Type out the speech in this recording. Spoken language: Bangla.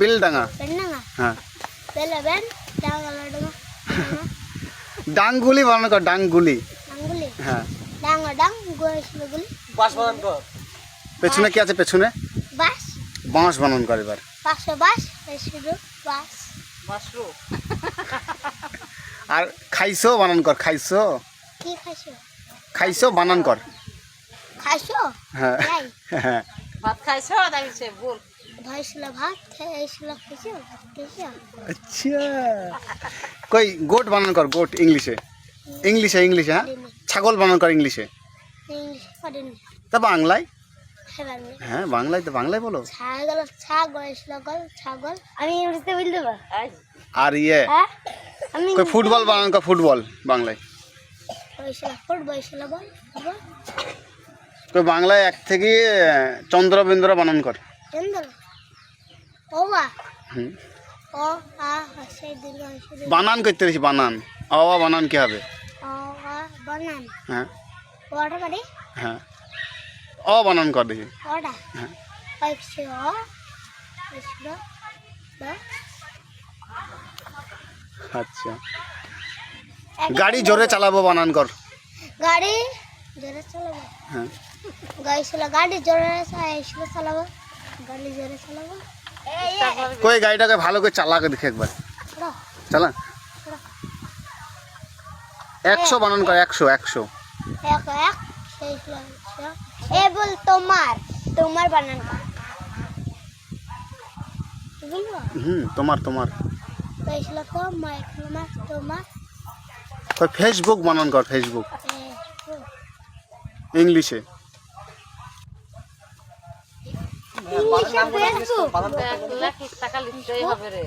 বেলডাঙ্গা। বেলডাঙ্গা। হ্যাঁ। বেলবেন ডাঙ্গা ডাঙ্গা। ডাঙ্গুলি বানান কর, ডাঙ্গুলি। ডাঙ্গুলি। হ্যাঁ। ডাঙ্গা ডাং গোল গুলি। বাস বানান কর। পেছনে কি আছে পেছনে? বাস। বাঁশ বানান কর এবার। পাশে বাস, শুধু বাস। মাশরু। আর খাইছো বানান কর, খাইছো। কি খাইছো? খাইছো বানান কর। খাইছো? হ্যাঁ। নাই। হ্যাঁ। ভাত খাইছো দাইছে বল। ভাইছিল ভাত খাইছিল খাইছো ভাত খাইছো। আচ্ছা কই গোট বানান কর, গোট ইংলিশে। ইংলিশে ইংলিশে হ্যাঁ। ছাগল বানান কর ইংলিশে। ইংলিশ পারিনি। তা বাংলায়? হেবানি। হ্যাঁ বাংলায়, তো বাংলায় বলো। ছাগল ছাগল ছাগল ছাগল। আমি ইংলিশে বলতে পারবো। আর ইয়ে হ্যাঁ? আমি কই ফুটবল বানান কর, ফুটবল বাংলায়। বইছিল ফুটবল ছিল বল। বল। কই বাংলায় এক থেকে চন্দ্রবিন্দুরা বানান কর। এন্দল। ওবা। হুম। ও আ হসে দীর্ঘ হসে। বানান করতে দিছি, বানান। অ বানান কি হবে? ও আ বানান। হ্যাঁ। ওটা পারি? হ্যাঁ। অ বানান কর দেখি। ওটা। হ্যাঁ। পাইছে ও। পাইছিল। বা। আচ্ছা গাড়ি জোরে চালাবো বানান কর। গাড়ি জোরে চালাবো। হ্যাঁ। গাড়ি জোরে চালাবো। গাড়ি জোরে চালাবো। কই গাড়িটাকে ভালো করে চালাকে দেখে একবার। চালা। 100 বানান কর, 100 100। এক এক এ বল তোমার তোমার বানান কর। বলবো তোমার তোমার। পাইছিল তোমার তোমার তোমার। কই ফেসবুক বানান কর, ফেসবুক ইংলিশে। ইংলিশে ফেসবুক। 1 লাখ টাকা লিখতেই হবে রে।